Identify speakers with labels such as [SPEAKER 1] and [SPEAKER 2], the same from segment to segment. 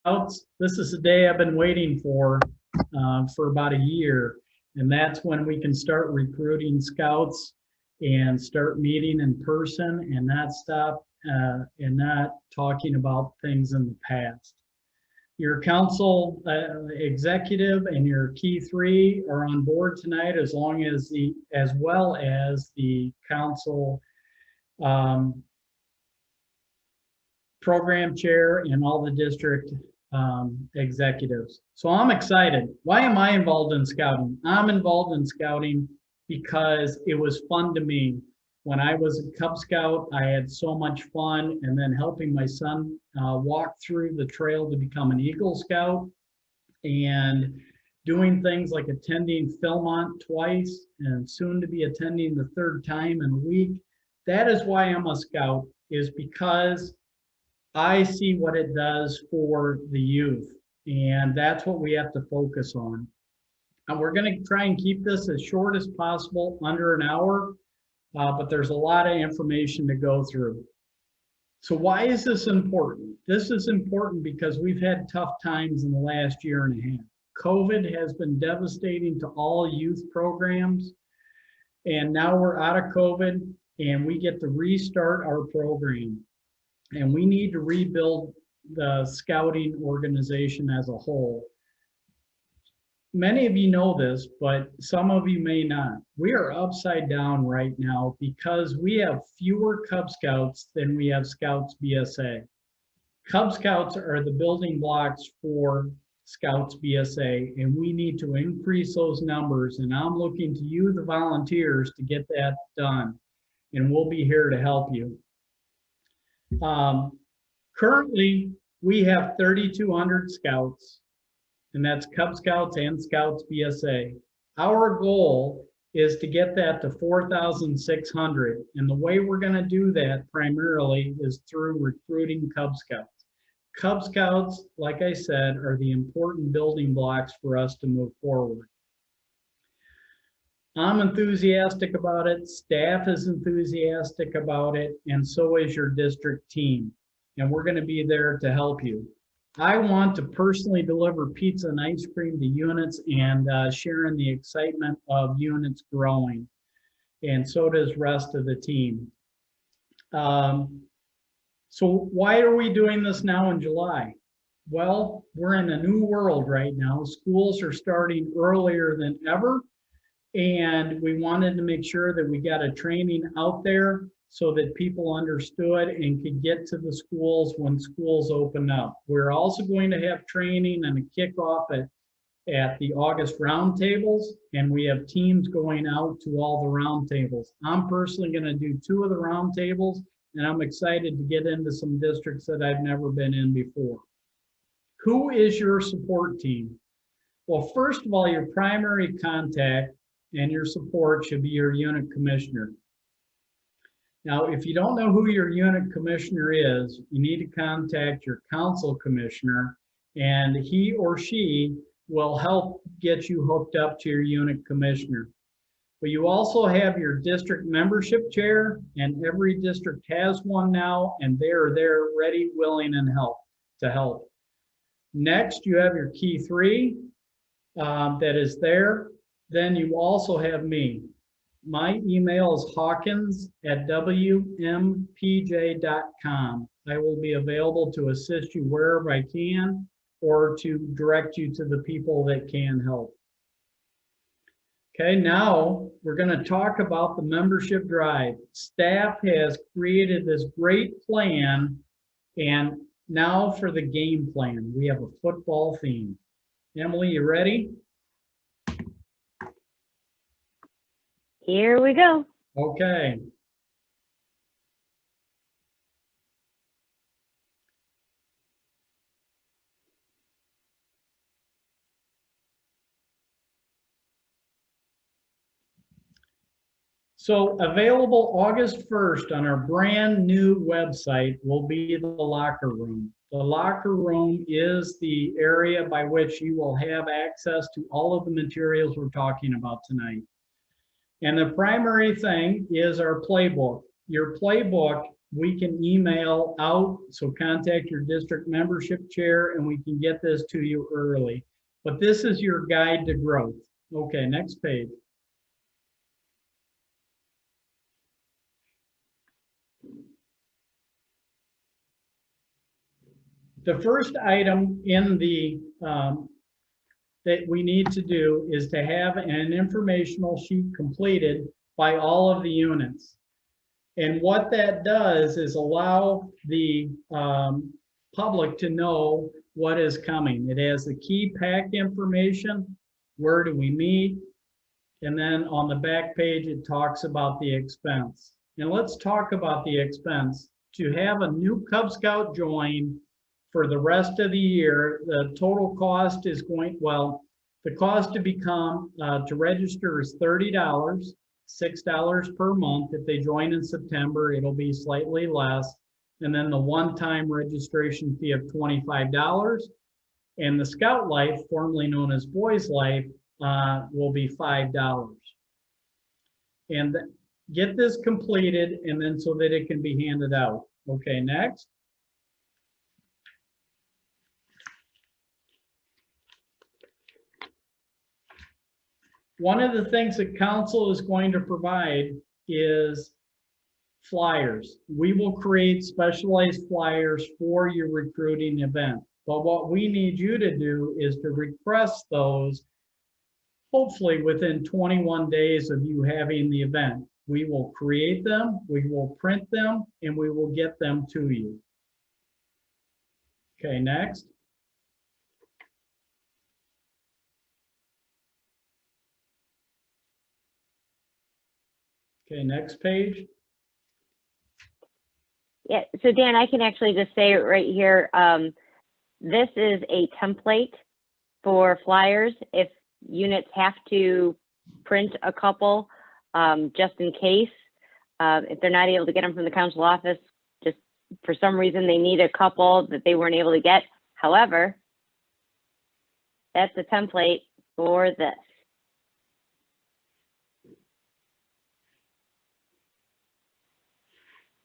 [SPEAKER 1] Scouts, this is the day I've been waiting for about a year. And that's when we can start recruiting scouts and start meeting in person and not stop and not talking about things in the past. Your council executive and your key three are on board tonight, as well as the council program chair and all the district executives. So I'm excited. Why am I involved in scouting? I'm involved in scouting because it was fun to me. When I was a Cub Scout, I had so much fun, and then helping my son walk through the trail to become an Eagle Scout and doing things like attending Philmont twice and soon to be attending the third time in a week. That is why I'm a Scout, is because I see what it does for the youth, and that's what we have to focus on. And we're going to try and keep this as short as possible, under an hour, but there's a lot of information to go through. So why is this important? This is important because we've had tough times in the last year and a half. COVID has been devastating to all youth programs, and now we're out of COVID and we get to restart our program. And we need to rebuild the scouting organization as a whole. Many of you know this, but some of you may not. We are upside down right now because we have fewer Cub Scouts than we have Scouts BSA. Cub Scouts are the building blocks for Scouts BSA, and we need to increase those numbers. And I'm looking to you, the volunteers, to get that done. And we'll be here to help you. Currently, we have 3,200 Scouts, and that's Cub Scouts and Scouts BSA. Our goal is to get that to 4,600, and the way we're going to do that primarily is through recruiting Cub Scouts. Cub Scouts, like I said, are the important building blocks for us to move forward. I'm enthusiastic about it, staff is enthusiastic about it, and so is your district team. And we're going to be there to help you. I want to personally deliver pizza and ice cream to units and sharing the excitement of units growing. And so does rest of the team. So why are we doing this now in July? Well, we're in a new world right now. Schools are starting earlier than ever. And we wanted to make sure that we got a training out there so that people understood and could get to the schools when schools open up. We're also going to have training and a kickoff at the August roundtables, and we have teams going out to all the roundtables. I'm personally going to do 2 of the roundtables, and I'm excited to get into some districts that I've never been in before. Who is your support team? Well, first of all, your primary contact and your support should be your unit commissioner. Now, if you don't know who your unit commissioner is, you need to contact your council commissioner, and he or she will help get you hooked up to your unit commissioner. But you also have your district membership chair, and every district has one now, and they're there ready, willing, and to help. Next, you have your key three that is there. Then you also have me. My email is hawkins@wmpj.com. I will be available to assist you wherever I can or to direct you to the people that can help. Okay, now we're going to talk about the membership drive. Staff has created this great plan, and now for the game plan. We have a football theme. Emily, you ready?
[SPEAKER 2] Here we go.
[SPEAKER 1] Okay. So available August 1st on our brand new website will be the locker room. The locker room is the area by which you will have access to all of the materials we're talking about tonight. And the primary thing is our playbook. Your playbook we can email out, so contact your district membership chair and we can get this to you early. But this is your guide to growth. Okay, next page. The first item in the that we need to do is to have an informational sheet completed by all of the units. And what that does is allow the public to know what is coming. It has the key pack information, where do we meet, and then on the back page it talks about the expense. And let's talk about the expense. To have a new Cub Scout join for the rest of the year, the total cost is going, well, the cost to become, to register is $30, $6 per month. If they join in September, it'll be slightly less. And then the one-time registration fee of $25. And the Scout Life, formerly known as Boys Life, will be $5. And get this completed, and then so that it can be handed out. Okay, next. One of the things that council is going to provide is flyers. We will create specialized flyers for your recruiting event. But what we need you to do is to request those, hopefully within 21 days of you having the event. We will create them, we will print them, and we will get them to you. Okay, next. Okay, next page.
[SPEAKER 2] Yeah, so Dan, I can actually just say it right here. This is a template for flyers. If units have to print a couple, just in case, if they're not able to get them from the council office, just for some reason they need a couple that they weren't able to get. However, that's a template for this.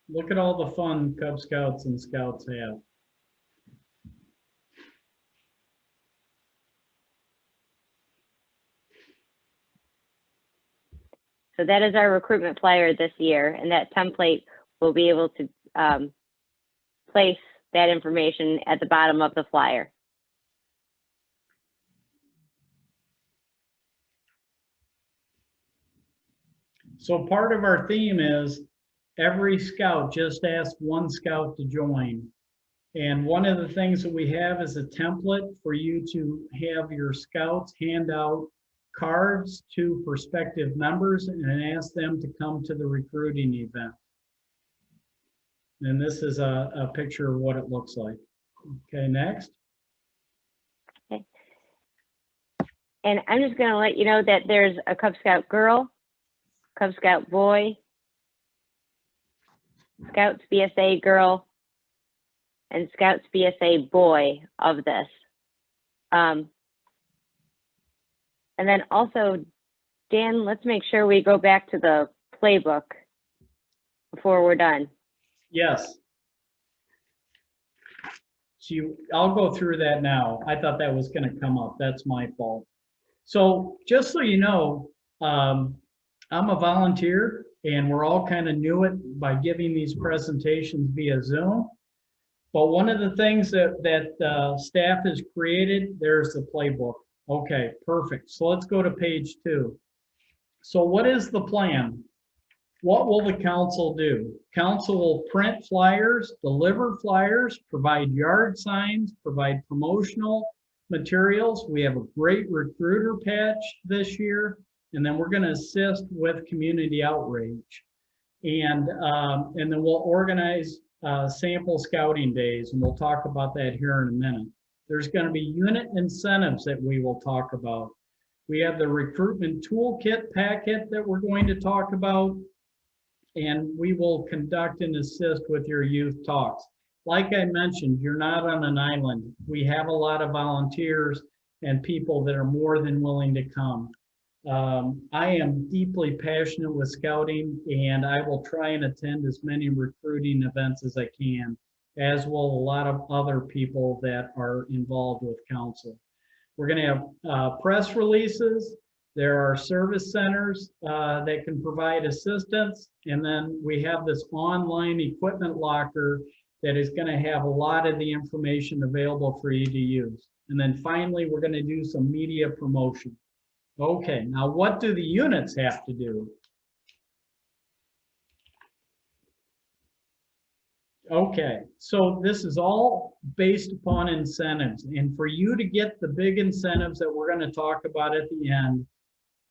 [SPEAKER 1] Look at all the fun Cub Scouts and Scouts have.
[SPEAKER 2] So that is our recruitment flyer this year, and that template will be able to place that information at the bottom of the flyer.
[SPEAKER 1] So part of our theme is every scout, just ask one scout to join. And one of the things that we have is a template for you to have your scouts hand out cards to prospective members and ask them to come to the recruiting event. And this is a picture of what it looks like. Okay, next.
[SPEAKER 2] Okay. And I'm just going to let you know that there's a Cub Scout girl, Cub Scout boy, Scouts BSA girl, and Scouts BSA boy of this. And then also, Dan, let's make sure we go back to the playbook before we're done.
[SPEAKER 1] Yes. So I'll go through that now. I thought that was going to come up. That's my fault. So just so you know, I'm a volunteer, and we're all kind of new it by giving these presentations via Zoom. But one of the things that staff has created, there's the playbook. Okay, perfect. So let's go to page 2. So what is the plan? What will the council do? Council will print flyers, deliver flyers, provide yard signs, provide promotional materials. We have a great recruiter patch this year, and then we're going to assist with community outreach. And then we'll organize sample scouting days, and we'll talk about that here in a minute. There's going to be unit incentives that we will talk about. We have the recruitment toolkit packet that we're going to talk about, and we will conduct and assist with your youth talks. Like I mentioned, you're not on an island. We have a lot of volunteers and people that are more than willing to come. I am deeply passionate with scouting, and I will try and attend as many recruiting events as I can, as will a lot of other people that are involved with council. We're going to have press releases. There are service centers that can provide assistance. And then we have this online equipment locker that is going to have a lot of the information available for you to use. And then finally, we're going to do some media promotion. Okay, now what do the units have to do? Okay, so this is all based upon incentives. And for you to get the big incentives that we're going to talk about at the end,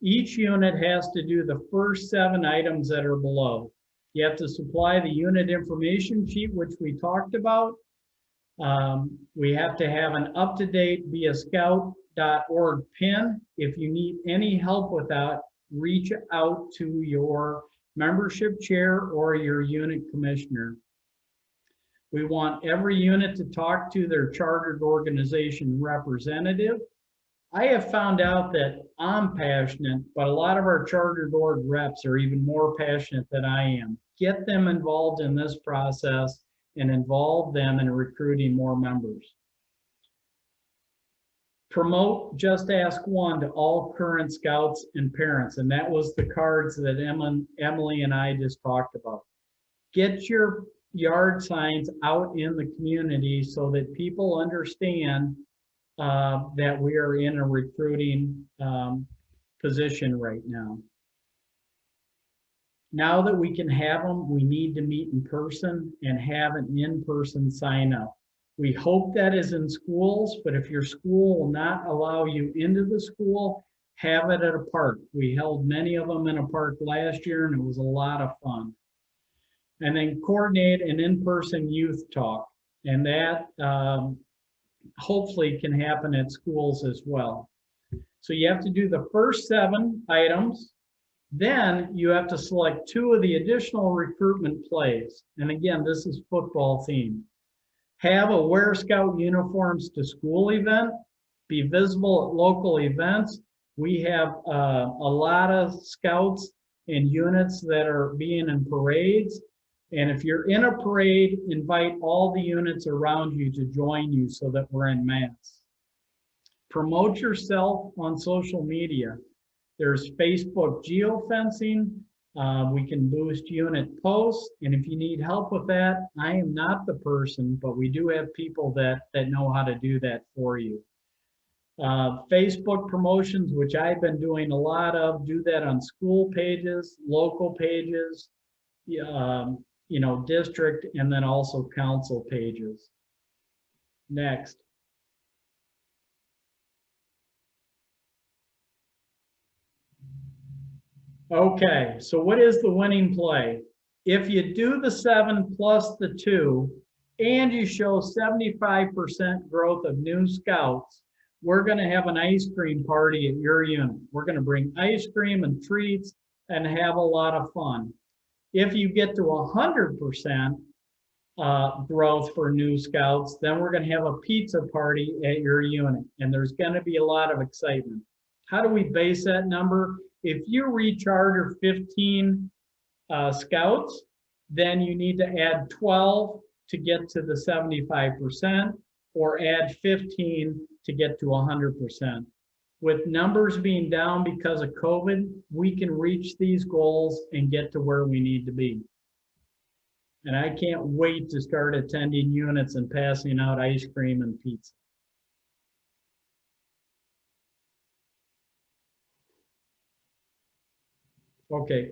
[SPEAKER 1] each unit has to do the first 7 items that are below. You have to supply the unit information sheet, which we talked about. We have to have an up-to-date viascout.org pin. If you need any help with that, reach out to your membership chair or your unit commissioner. We want every unit to talk to their chartered organization representative. I have found out that I'm passionate, but a lot of our chartered org reps are even more passionate than I am. Get them involved in this process and involve them in recruiting more members. Promote Just Ask One to all current scouts and parents, and that was the cards that Emily and I just talked about. Get your yard signs out in the community so that people understand that we are in a recruiting position right now. Now that we can have them, we need to meet in person and have an in-person sign up. We hope that is in schools, but if your school will not allow you into the school, have it at a park. We held many of them in a park last year and it was a lot of fun. And then coordinate an in-person youth talk. And that hopefully can happen at schools as well. So you have to do the first 7 items. Then you have to select 2 of the additional recruitment plays. And again, this is football themed. Have a wear scout uniforms to school event, be visible at local events. We have a lot of scouts and units that are being in parades. And if you're in a parade, invite all the units around you to join you so that we're en masse. Promote yourself on social media. There's Facebook geofencing. We can boost unit posts. And if you need help with that, I am not the person, but we do have people that know how to do that for you. Facebook promotions, which I've been doing a lot of, do that on school pages, local pages, district, and then also council pages. Next. Okay, so what is the winning play? If you do the 7 plus the 2 and you show 75% growth of new scouts, we're going to have an ice cream party at your unit. We're going to bring ice cream and treats and have a lot of fun. If you get to 100% growth for new scouts, then we're going to have a pizza party at your unit, and there's going to be a lot of excitement. How do we base that number? If you recharter 15 scouts, then you need to add 12 to get to the 75%, or add 15 to get to 100%. With numbers being down because of COVID, we can reach these goals and get to where we need to be. And I can't wait to start attending units and passing out ice cream and pizza. Okay.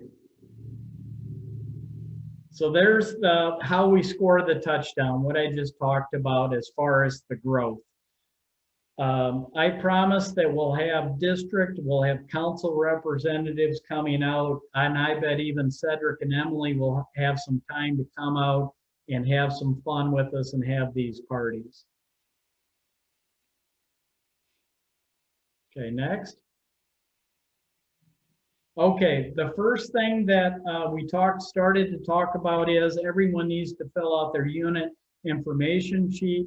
[SPEAKER 1] So there's how we score the touchdown, what I just talked about as far as the growth. I promise that we'll have district, we'll have council representatives coming out, and I bet even Cedric and Emily will have some time to come out and have some fun with us and have these parties. Okay, next. Okay, the first thing that we started to talk about is everyone needs to fill out their unit information sheet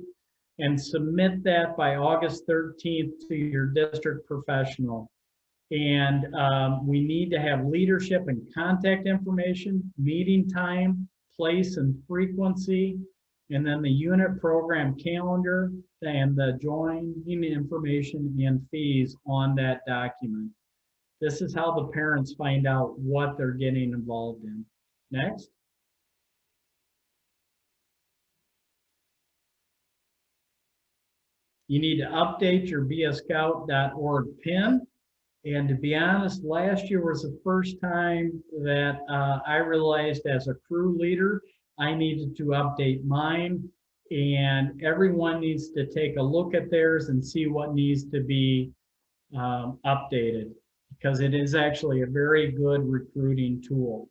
[SPEAKER 1] and submit that by August 13th to your district professional. And we need to have leadership and contact information, meeting time, place and frequency, and then the unit program calendar and the joining information and fees on that document. This is how the parents find out what they're getting involved in. Next. You need to update your beascout.org PIN. And to be honest, last year was the first time that I realized as a crew leader, I needed to update mine. And everyone needs to take a look at theirs and see what needs to be updated, because it is actually a very good recruiting tool.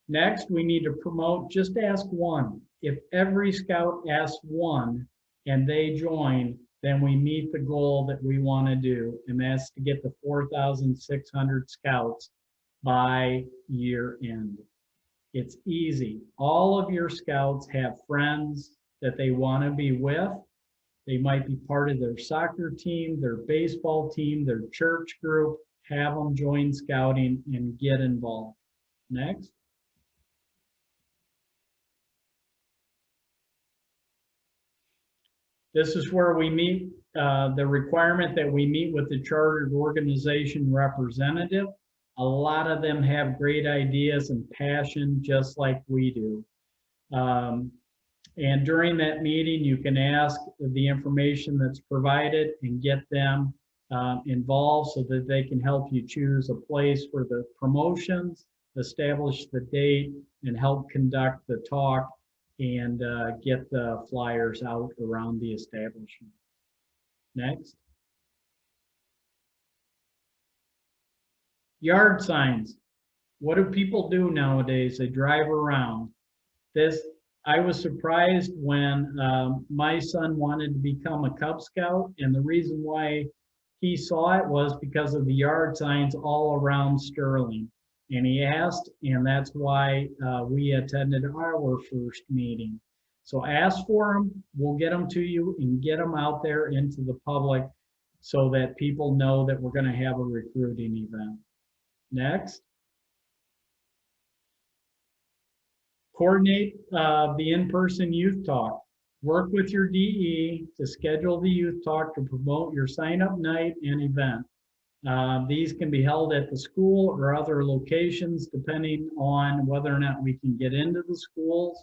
[SPEAKER 1] Next, we need to promote just ask one. If every scout asks one and they join, then we meet the goal that we want to do, and that's to get the 4,600 scouts by year end. It's easy. All of your scouts have friends that they want to be with. They might be part of their soccer team, their baseball team, their church group. Have them join scouting and get involved. Next. This is where we meet the requirement that we meet with the chartered organization representative. A lot of them have great ideas and passion just like we do. And during that meeting, you can ask the information that's provided and get them involved so that they can help you choose a place for the promotions, establish the date, and help conduct the talk and get the flyers out around the establishment. Next. Yard signs. What do people do nowadays? They drive around. I was surprised when my son wanted to become a Cub Scout, and the reason why he saw it was because of the yard signs all around Sterling. And he asked, and that's why we attended our first meeting. So ask for them, we'll get them to you and get them out there into the public so that people know that we're going to have a recruiting event. Next. Coordinate the in-person youth talk. Work with your DE to schedule the youth talk to promote your sign-up night and event. These can be held at the school or other locations depending on whether or not we can get into the schools.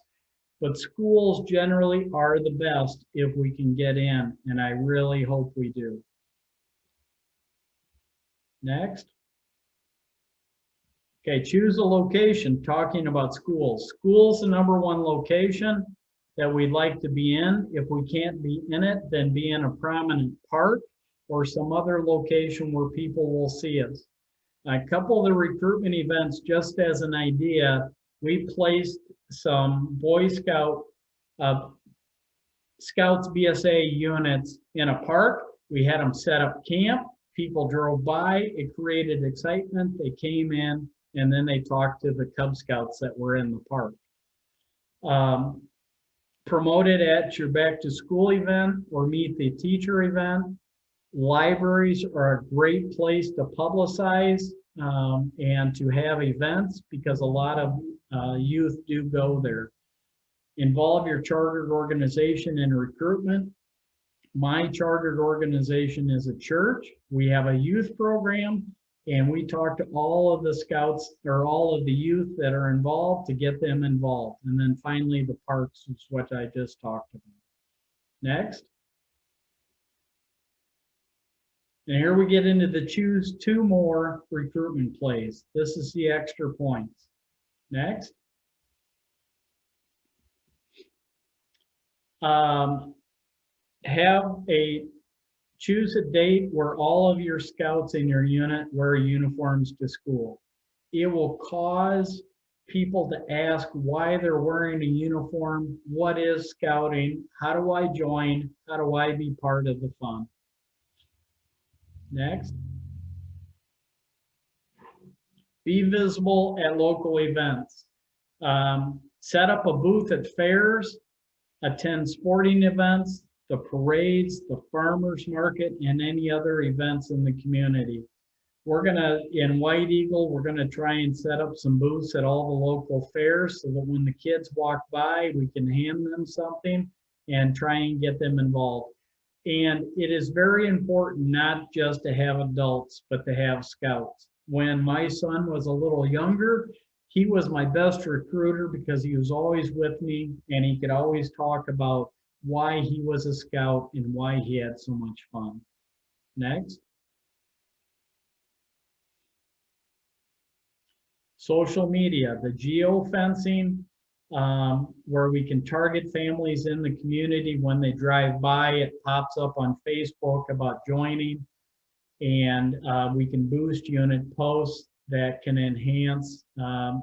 [SPEAKER 1] But schools generally are the best if we can get in, and I really hope we do. Next. Okay, choose a location, talking about schools. School's the #1 location that we'd like to be in. If we can't be in it, then be in a prominent park or some other location where people will see us. A couple of the recruitment events, just as an idea, we placed some Boy Scout, Scouts BSA units in a park. We had them set up camp. People drove by. It created excitement. They came in, and then they talked to the Cub Scouts that were in the park. Promote it at your back to school event or meet the teacher event. Libraries are a great place to publicize and to have events because a lot of youth do go there. Involve your chartered organization in recruitment. My chartered organization is a church. We have a youth program, and we talk to all of the scouts or all of the youth that are involved to get them involved. And then finally, the parks, is what I just talked about. Next. And here we get into the choose 2 more recruitment plays. This is the extra points. Next. Choose a date where all of your scouts in your unit wear uniforms to school. It will cause people to ask why they're wearing a uniform, what is scouting, how do I join, how do I be part of the fun. Next. Be visible at local events. Set up a booth at fairs, attend sporting events, the parades, the farmers market, and any other events in the community. We're gonna, in White Eagle, we're gonna try and set up some booths at all the local fairs so that when the kids walk by, we can hand them something and try and get them involved. And it is very important not just to have adults, but to have scouts. When my son was a little younger, he was my best recruiter because he was always with me and he could always talk about why he was a scout and why he had so much fun. Next. Social media, the geofencing, where we can target families in the community when they drive by. It pops up on Facebook about joining, and we can boost unit posts that can enhance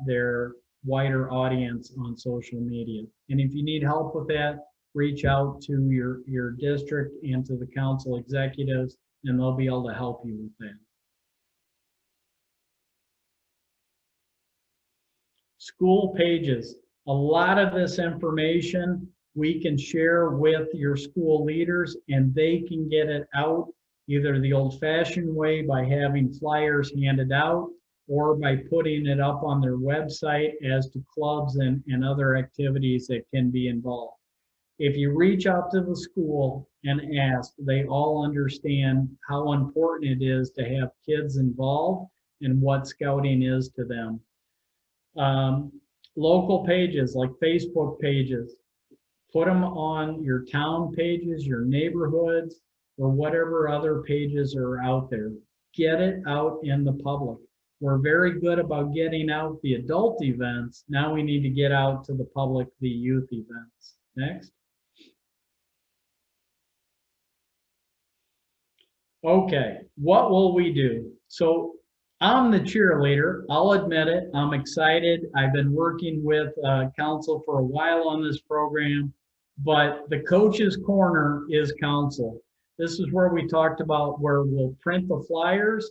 [SPEAKER 1] their wider audience on social media. And if you need help with that, reach out to your district and to the council executives, and they'll be able to help you with that. School pages. A lot of this information we can share with your school leaders and they can get it out either the old-fashioned way by having flyers handed out or by putting it up on their website as to clubs and other activities that can be involved. If you reach out to the school and ask, they all understand how important it is to have kids involved and what scouting is to them. Local pages like Facebook pages, put them on your town pages, your neighborhoods, or whatever other pages are out there. Get it out in the public. We're very good about getting out the adult events. Now we need to get out to the public the youth events. Next. Okay, what will we do? So I'm the cheerleader, I'll admit it, I'm excited. I've been working with council for a while on this program, but the coach's corner is council. This is where we talked about where we'll print the flyers.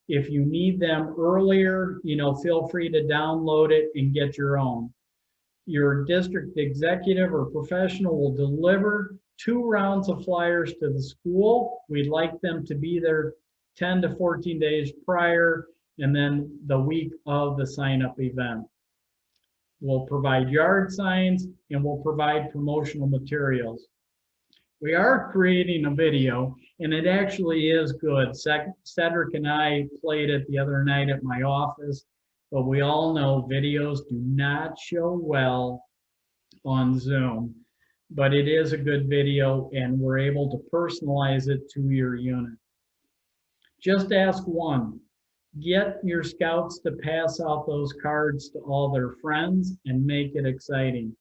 [SPEAKER 1] If you need them earlier, feel free to download it and get your own. Your district executive or professional will deliver 2 rounds of flyers to the school. We'd like them to be there 10 to 14 days prior, and then the week of the sign-up event. We'll provide yard signs and we'll provide promotional materials. We are creating a video, and it actually is good. Cedric and I played it the other night at my office, but we all know videos do not show well on Zoom, but it is a good video and we're able to personalize it to your unit. Just ask one. Get your scouts to pass out those cards to all their friends and make it exciting.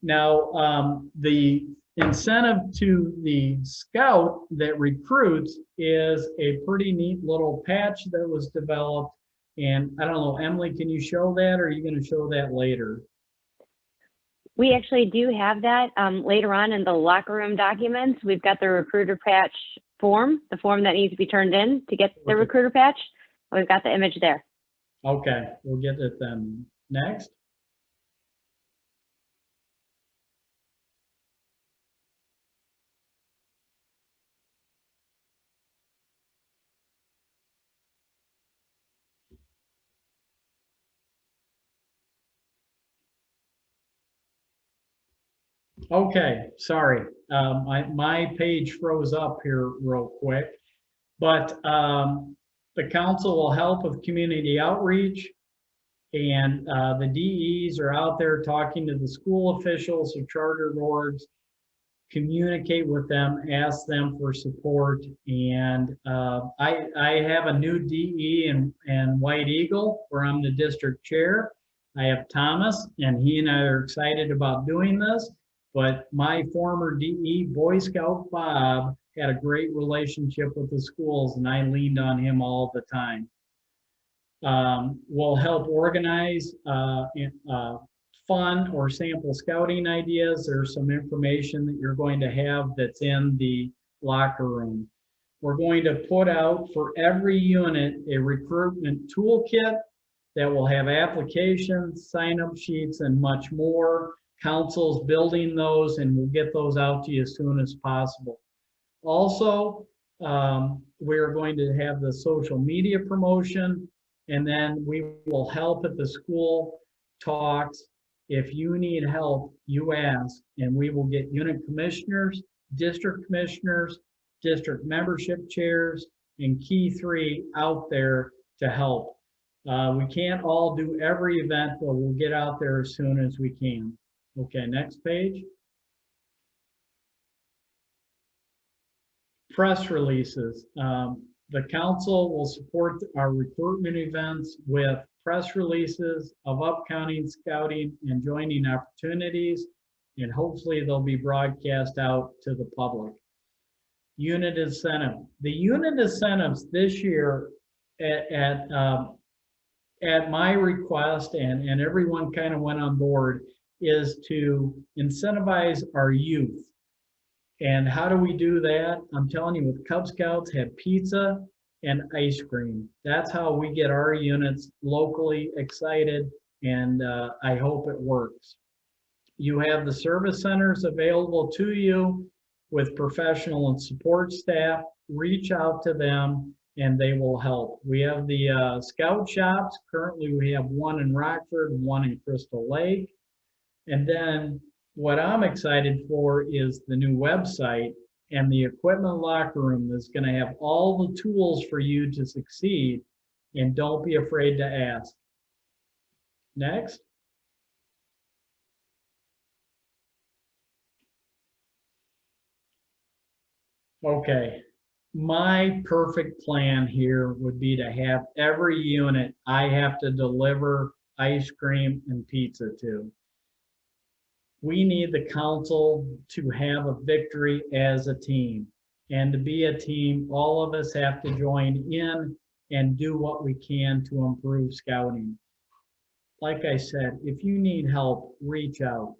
[SPEAKER 1] Now, the incentive to the scout that recruits is a pretty neat little patch that was developed. And I don't know, Emily, can you show that, or are you going to show that later?
[SPEAKER 2] We actually do have that later on in the locker room documents. We've got the recruiter patch form, the form that needs to be turned in to get the recruiter patch. We've got the image there.
[SPEAKER 1] Okay, we'll get it then. Next. Okay, sorry. My page froze up here real quick, but the council will help with community outreach, and the DEs are out there talking to the school officials or charter boards, communicate with them, ask them for support. And I have a new DE in White Eagle where I'm the district chair. I have Thomas, and he and I are excited about doing this. But my former DE, Boy Scout Bob, had a great relationship with the schools, and I leaned on him all the time. We'll help organize fun or sample scouting ideas. There's some information that you're going to have that's in the locker room. We're going to put out for every unit a recruitment toolkit that will have applications, sign-up sheets, and much more. Council's building those, and we'll get those out to you as soon as possible. Also, We're going to have the social media promotion, and then we will help at the school talks. If you need help, you ask, and we will get unit commissioners, district commissioners, district membership chairs, and key three out there to help. We can't all do every event, but we'll get out there as soon as we can. Okay, next page. Press releases. The council will support our recruitment events with press releases of upcoming scouting and joining opportunities, and hopefully they'll be broadcast out to the public. Unit incentive. The unit incentives this year at my request, and everyone kind of went on board, is to incentivize our youth. And how do we do that? I'm telling you, with Cub Scouts, have pizza and ice cream. That's how we get our units locally excited, and I hope it works. You have the service centers available to you with professional and support staff. Reach out to them and they will help. We have the scout shops. Currently we have one in Rockford, one in Crystal Lake. And then what I'm excited for is the new website and the equipment locker room that's going to have all the tools for you to succeed, and don't be afraid to ask. Next. Okay, my perfect plan here would be to have every unit I have to deliver ice cream and pizza to. We need the council to have a victory as a team. And to be a team, all of us have to join in and do what we can to improve scouting. Like I said, if you need help, reach out.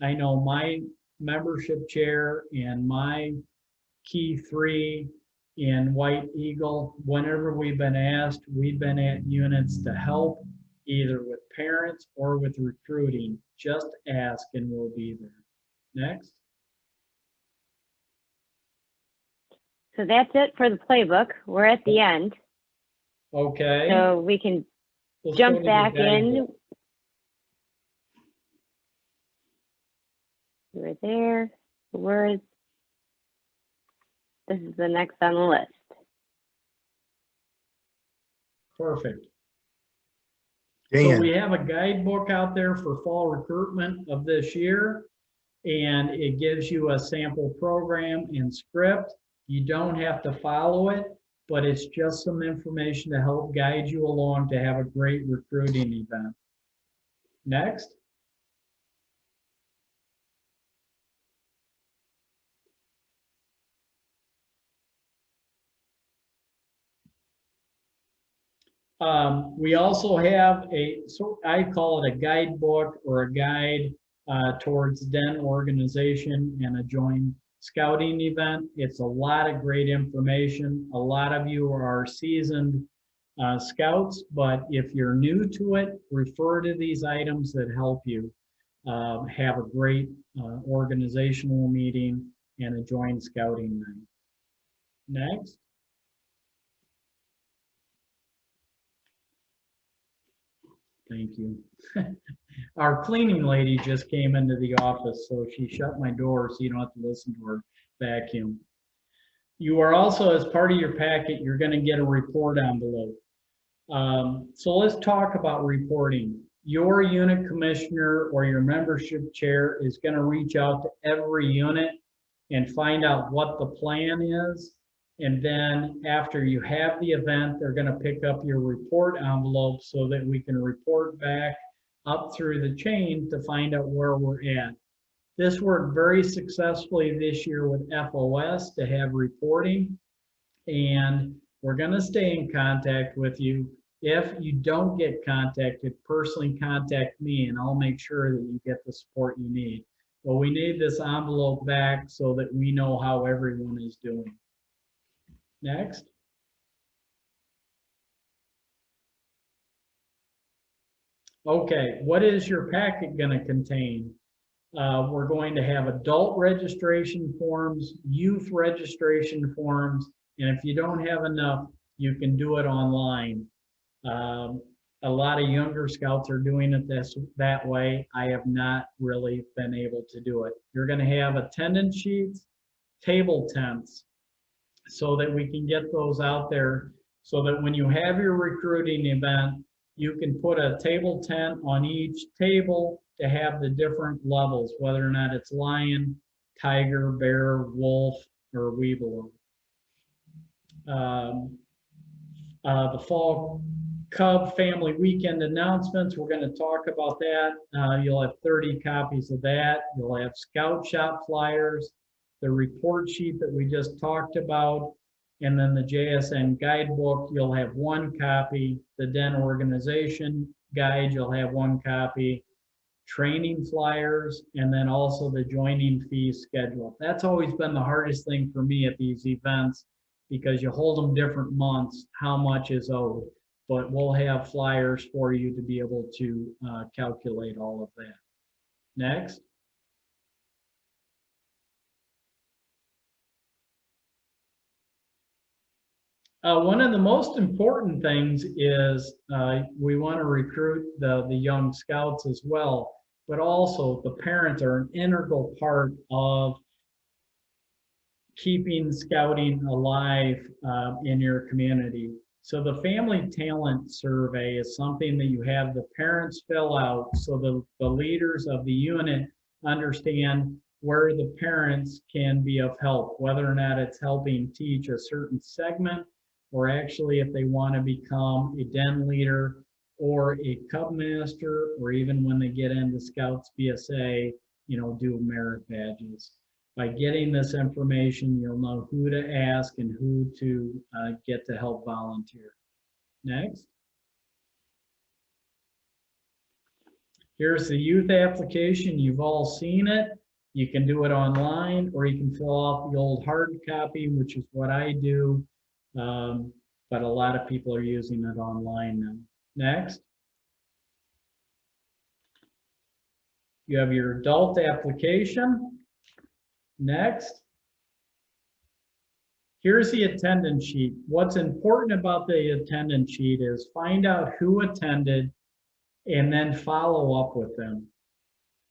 [SPEAKER 1] I know my membership chair and my key three in White Eagle, whenever we've been asked, we've been at units to help, either with parents or with recruiting. Just ask and we'll be there. Next.
[SPEAKER 2] So that's it for the playbook. We're at the end.
[SPEAKER 1] Okay.
[SPEAKER 2] So we can
[SPEAKER 1] Let's
[SPEAKER 2] jump back in. Right there. Words. This is the next on the list.
[SPEAKER 1] Perfect.
[SPEAKER 3] Dan.
[SPEAKER 1] So we have a guidebook out there for fall recruitment of this year, and it gives you a sample program and script. You don't have to follow it, but it's just some information to help guide you along to have a great recruiting event. Next. We also have I call it a guidebook or a guide towards den organization and a joint scouting event. It's a lot of great information. A lot of you are seasoned scouts, but if you're new to it, refer to these items that help you have a great organizational meeting and a joint scouting night. Next. Thank you. Our cleaning lady just came into the office, so she shut my door so you don't have to listen to her vacuum. You are also, as part of your packet, you're going to get a report envelope. So let's talk about reporting. Your unit commissioner or your membership chair is going to reach out to every unit and find out what the plan is. And then after you have the event, they're going to pick up your report envelope so that we can report back up through the chain to find out where we're at. This worked very successfully this year with FOS to have reporting, and we're going to stay in contact with you. If you don't get contacted, personally contact me and I'll make sure that you get the support you need. But we need this envelope back so that we know how everyone is doing. Next. Okay, what is your packet going to contain? We're going to have adult registration forms, youth registration forms, and if you don't have enough, you can do it online. A lot of younger scouts are doing it that way. I have not really been able to do it. You're going to have attendance sheets, table tents, so that we can get those out there, so that when you have your recruiting event, you can put a table tent on each table to have the different levels, whether or not it's lion, tiger, bear, wolf, or weevil. The fall Cub family weekend announcements, we're going to talk about that. You'll have 30 copies of that. You'll have scout shop flyers, the report sheet that we just talked about, and then the JSN guidebook. You'll have one copy. The Den organization guide, you'll have one copy. Training flyers, and then also the joining fee schedule. That's always been the hardest thing for me at these events, because you hold them different months, how much is owed. But we'll have flyers for you to be able to calculate all of that. Next. One of the most important things is we want to recruit the young scouts as well, but also the parents are an integral part of keeping scouting alive in your community. So the family talent survey is something that you have the parents fill out, so the leaders of the unit understand where the parents can be of help, whether or not it's helping teach a certain segment, or actually if they want to become a den leader or a cub master, or even when they get into Scouts BSA, do merit badges. By getting this information, you'll know who to ask and who to get to help volunteer. Next. Here's the youth application. You've all seen it. You can do it online, or you can fill out the old hard copy, which is what I do. But a lot of people are using it online now. Next. You have your adult application. Next. Here's the attendance sheet. What's important about the attendance sheet is find out who attended and then follow up with them.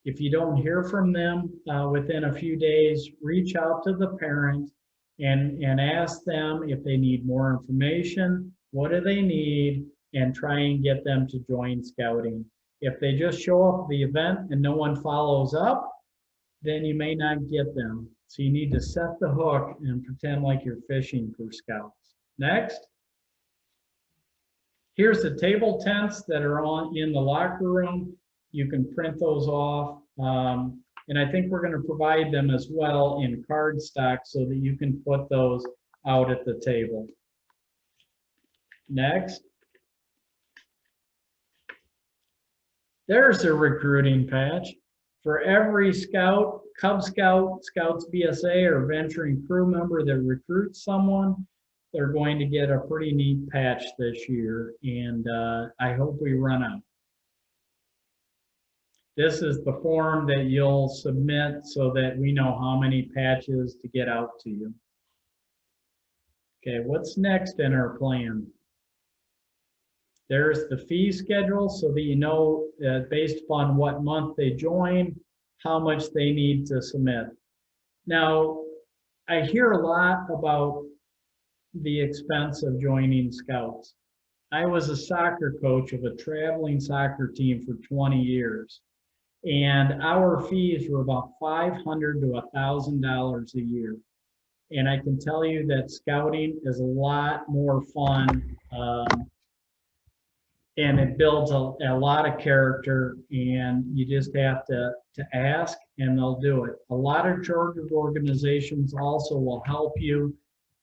[SPEAKER 1] If you don't hear from them within a few days, reach out to the parent and ask them if they need more information, what do they need, and try and get them to join scouting. If they just show up at the event and no one follows up, then you may not get them. So you need to set the hook and pretend like you're fishing for scouts. Next. Here's the table tents that are in the locker room. You can print those off. And I think we're going to provide them as well in cardstock so that you can put those out at the table. Next. There's a recruiting patch. For every scout, Cub Scout, Scouts BSA, or venturing crew member that recruits someone, they're going to get a pretty neat patch this year, and I hope we run out. This is the form that you'll submit so that we know how many patches to get out to you. Okay, what's next in our plan? There's the fee schedule so that you know based upon what month they join, how much they need to submit. Now, I hear a lot about the expense of joining Scouts. I was a soccer coach of a traveling soccer team for 20 years. And our fees were about $500 to $1,000 a year. And I can tell you that scouting is a lot more fun, and it builds a lot of character, and you just have to ask and they'll do it. A lot of chartered organizations also will help you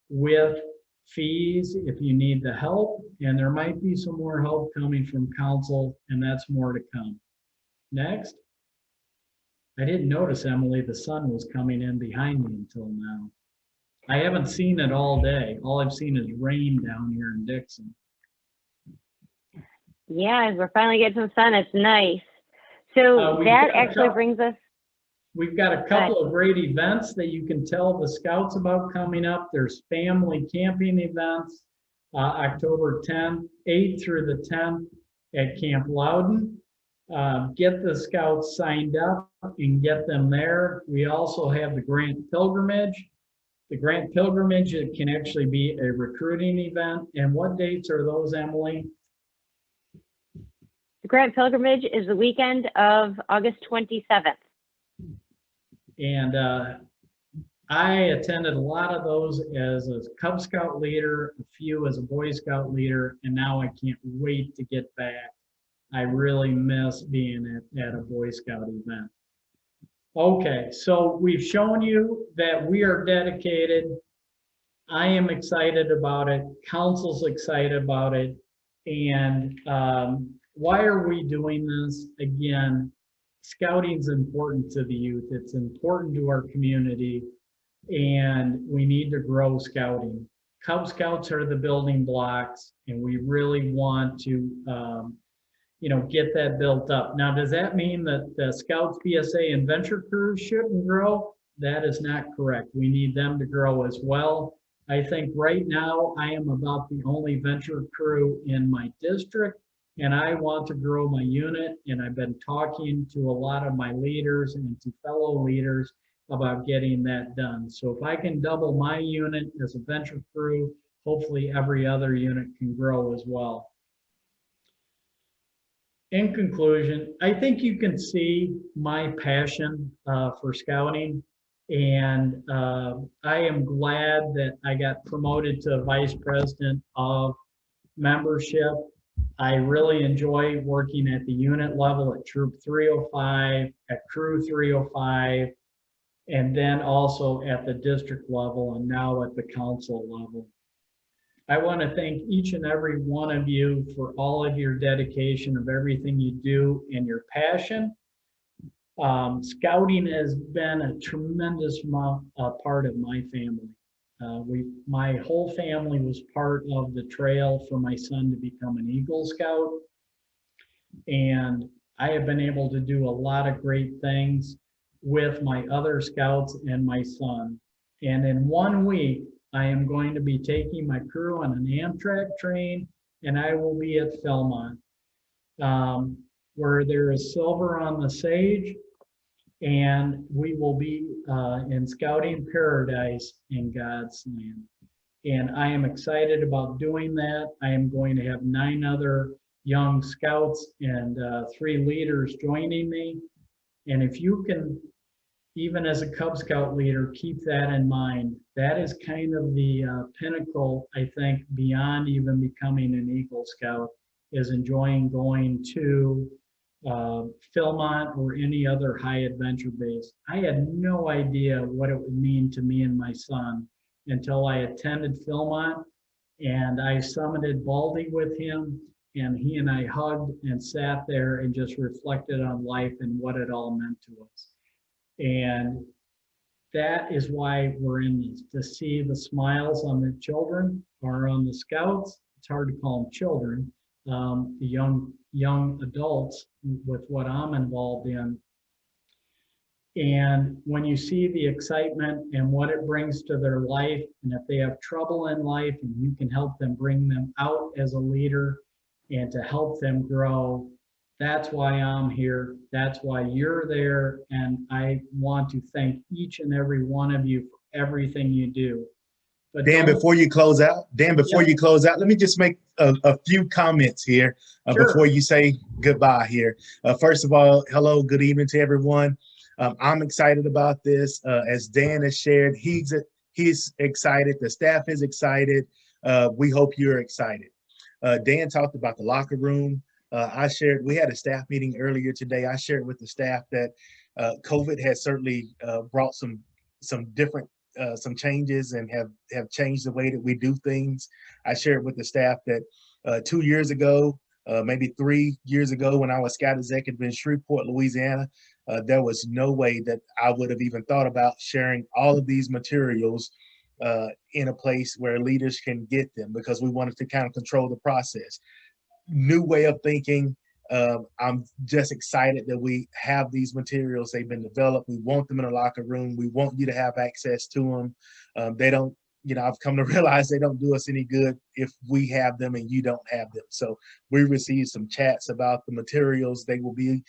[SPEAKER 1] with fees if you need the help, and there might be some more help coming from council, and that's more to come. Next. I didn't notice, Emily, the sun was coming in behind me until now. I haven't seen it all day. All I've seen is rain down here in Dixon.
[SPEAKER 2] Yeah, we're finally getting some sun. It's nice. So that actually brings us.
[SPEAKER 1] We've got a couple of great events that you can tell the scouts about coming up. There's family camping events, October 10th, 8th through the 10th at Camp Loudon. Get the scouts signed up and get them there. We also have the Grant Pilgrimage. The Grant Pilgrimage, it can actually be a recruiting event. And what dates are those, Emily?
[SPEAKER 2] The Grant Pilgrimage is the weekend of August 27th.
[SPEAKER 1] And I attended a lot of those as a Cub Scout leader, a few as a Boy Scout leader, and now I can't wait to get back. I really miss being at a Boy Scout event. Okay, so we've shown you that we are dedicated. I am excited about it. Council's excited about it. And why are we doing this? Again, scouting is important to the youth. It's important to our community, and we need to grow scouting. Cub Scouts are the building blocks, and we really want to get that built up. Now, does that mean that the Scouts, BSA, and Venture Crews shouldn't grow? That is not correct. We need them to grow as well. I think right now I am about the only Venture Crew in my district, and I want to grow my unit, and I've been talking to a lot of my leaders and to fellow leaders about getting that done. So if I can double my unit as a Venture Crew, hopefully every other unit can grow as well. In conclusion, I think you can see my passion for scouting, and I am glad that I got promoted to Vice President of Membership. I really enjoy working at the unit level at Troop 305, at Crew 305, and then also at the district level and now at the council level. I want to thank each and every one of you for all of your dedication of everything you do and your passion. Scouting has been a tremendous part of my family. My whole family was part of the trail for my son to become an Eagle Scout. And I have been able to do a lot of great things with my other scouts and my son. And in 1 week, I am going to be taking my crew on an Amtrak train, and I will be at Philmont, where there is silver on the sage, and we will be in scouting paradise in God's land. And I am excited about doing that. I am going to have 9 other young scouts and 3 leaders joining me. And if you can, even as a Cub Scout leader, keep that in mind. That is kind of the pinnacle, I think, beyond even becoming an Eagle Scout, is enjoying going to Philmont or any other high adventure base. I had no idea what it would mean to me and my son until I attended Philmont and I summited Baldy with him, and he and I hugged and sat there and just reflected on life and what it all meant to us. And that is why we're in this, to see the smiles on the children or on the scouts. It's hard to call them children, the young adults with what I'm involved in. And when you see the excitement and what it brings to their life, and if they have trouble in life and you can help them bring them out as a leader and to help them grow, that's why I'm here. That's why you're there. And I want to thank each and every one of you for everything you do. But
[SPEAKER 3] Dan, before you close out, let me just make a few comments here
[SPEAKER 1] Sure.
[SPEAKER 3] before you say goodbye here. First of all, hello, good evening to everyone. I'm excited about this. As Dan has shared, he's excited. The staff is excited. We hope you're excited. Dan talked about the locker room. We had a staff meeting earlier today. I shared with the staff that COVID has certainly brought some different some changes and have changed the way that we do things. I shared with the staff that 2 years ago, maybe 3 years ago, when I was scout executive in Shreveport, Louisiana, there was no way that I would have even thought about sharing all of these materials in a place where leaders can get them, because we wanted to kind of control the process. New way of thinking, I'm just excited that we have these materials. They've been developed. We want them in a locker room. We want you to have access to them. They don't, I've come to realize they don't do us any good if we have them and you don't have them. So we received some chats about the materials. They will be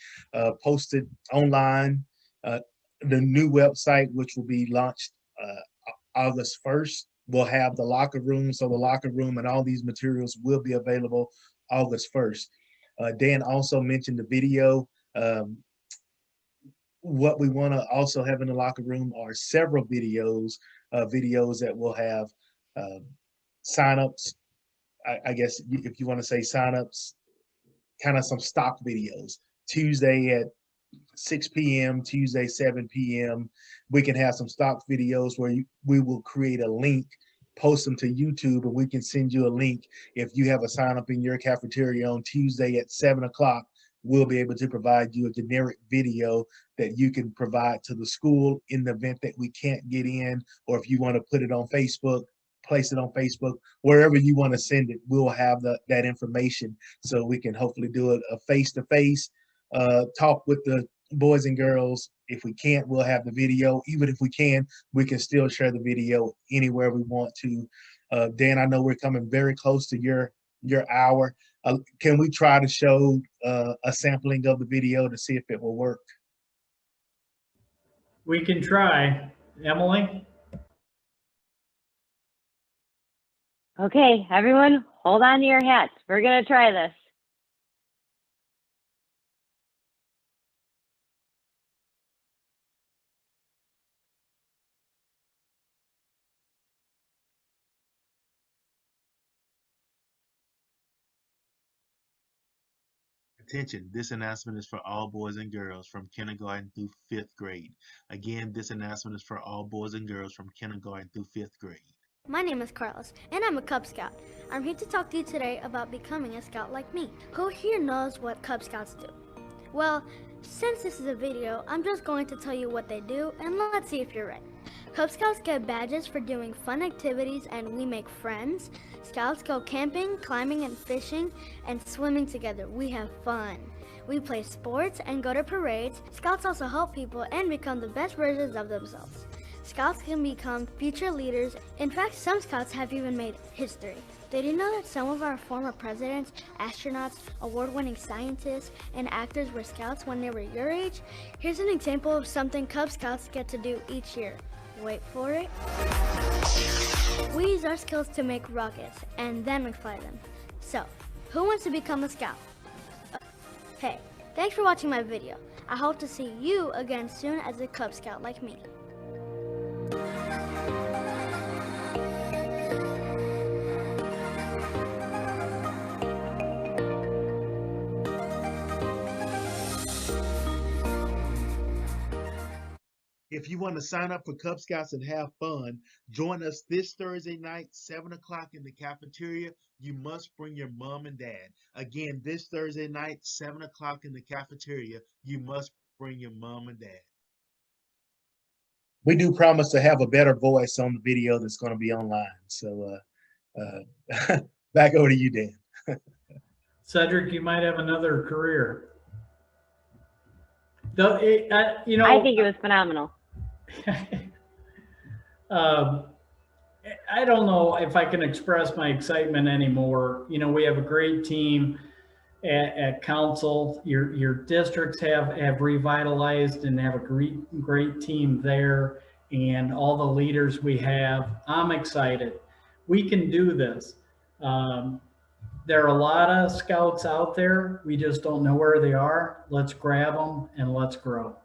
[SPEAKER 3] posted online. The new website, which will be launched August 1st, will have the locker room. So the locker room and all these materials will be available August 1st. Dan also mentioned the video. What we want to also have in the locker room are several videos that will have signups. I guess if you want to say signups, kind of some stock videos. Tuesday at 6 p.m., Tuesday 7 p.m. We can have some stock videos where we will create a link, post them to YouTube, and we can send you a link. If you have a sign up in your cafeteria on Tuesday at 7 o'clock, we'll be able to provide you a generic video that you can provide to the school in the event that we can't get in, or if you want to put it on Facebook, place it on Facebook, wherever you want to send it, we'll have that information so we can hopefully do a face-to-face talk with the boys and girls. If we can't, we'll have the video. Even if we can, we can still share the video anywhere we want to. Dan, I know we're coming very close to your hour. Can we try to show a sampling of the video to see if it will work?
[SPEAKER 1] We can try. Emily?
[SPEAKER 2] Okay, everyone, hold on to your hats. We're going to try this.
[SPEAKER 3] Attention, this announcement is for all boys and girls from kindergarten through 5th grade. Again, this announcement is for all boys and girls from kindergarten through 5th grade.
[SPEAKER 4] My name is Carlos, and I'm a Cub Scout. I'm here to talk to you today about becoming a scout like me. Who here knows what Cub Scouts do? Well, since this is a video, I'm just going to tell you what they do, and let's see if you're right. Cub Scouts get badges for doing fun activities, and we make friends. Scouts go camping, climbing, and fishing, and swimming together. We have fun. We play sports and go to parades. Scouts also help people and become the best versions of themselves. Scouts can become future leaders. In fact, some Scouts have even made history. Did you know that some of our former presidents, astronauts, award-winning scientists, and actors were Scouts when they were your age? Here's an example of something Cub Scouts get to do each year. Wait for it. We use our skills to make rockets, and then we fly them. So, who wants to become a Scout? Hey, thanks for watching my video. I hope to see you again soon as a Cub Scout like me.
[SPEAKER 3] If you want to sign up for Cub Scouts and have fun, join us this Thursday night, 7 o'clock in the cafeteria. You must bring your mom and dad. Again, this Thursday night, 7 o'clock in the cafeteria. You must bring your mom and dad. We do promise to have a better voice on the video that's going to be online. So back over to you, Dan.
[SPEAKER 1] Cedric, you might have another career.
[SPEAKER 2] I think it was phenomenal.
[SPEAKER 1] I don't know if I can express my excitement anymore. We have a great team at council. Your districts have revitalized and have a great team there, and all the leaders we have. I'm excited. We can do this. There are a lot of Scouts out there. We just don't know where they are. Let's grab them and let's grow.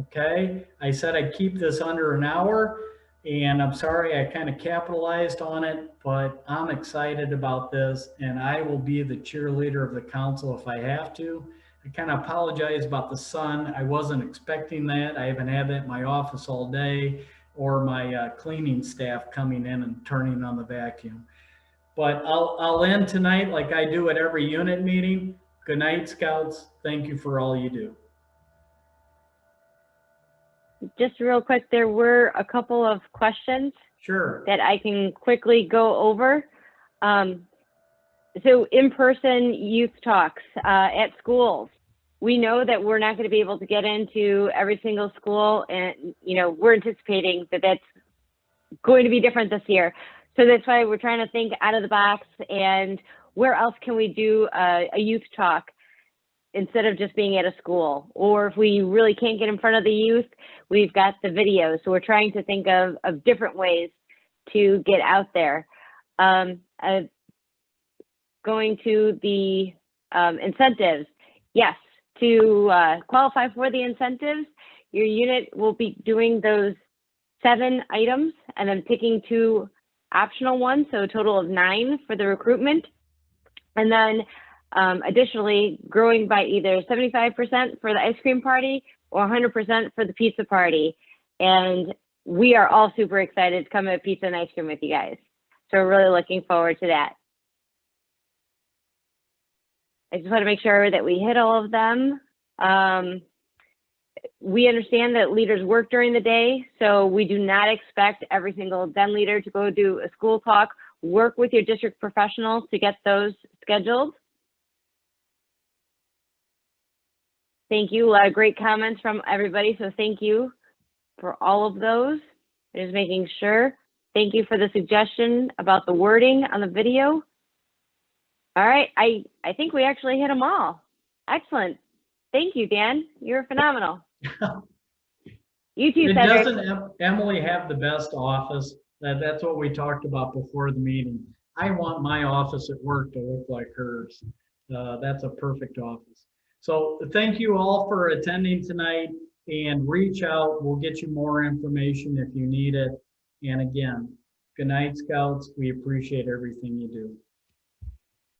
[SPEAKER 1] Okay, I said I'd keep this under an hour, and I'm sorry I kind of capitalized on it, but I'm excited about this, and I will be the cheerleader of the council if I have to. I kind of apologize about the sun. I wasn't expecting that. I haven't had that in my office all day, or my cleaning staff coming in and turning on the vacuum. But I'll end tonight like I do at every unit meeting. Good night, Scouts. Thank you for all you do.
[SPEAKER 2] Just real quick, there were a couple of questions
[SPEAKER 1] Sure.
[SPEAKER 2] that I can quickly go over. So in-person youth talks at schools. We know that we're not going to be able to get into every single school, and we're anticipating that that's going to be different this year. So that's why we're trying to think out of the box, and where else can we do a youth talk instead of just being at a school? Or if we really can't get in front of the youth, we've got the video. So we're trying to think of different ways to get out there. Going to the incentives. Yes, to qualify for the incentives, your unit will be doing those 7 items and then picking 2 optional ones, so a total of 9 for the recruitment. And then additionally, growing by either 75% for the ice cream party or 100% for the pizza party. And we are all super excited to come to pizza and ice cream with you guys. So we're really looking forward to that. I just want to make sure that we hit all of them. We understand that leaders work during the day, so we do not expect every single den leader to go do a school talk. Work with your district professionals to get those scheduled. Thank you. A lot of great comments from everybody, so thank you for all of those. Just making sure. Thank you for the suggestion about the wording on the video. All right, I think we actually hit them all. Excellent. Thank you, Dan. You're phenomenal. You too, Cedric.
[SPEAKER 1] Doesn't Emily have the best office? That's what we talked about before the meeting. I want my office at work to look like hers. That's a perfect office. So thank you all for attending tonight, and reach out. We'll get you more information if you need it. And again, good night, Scouts. We appreciate everything you do.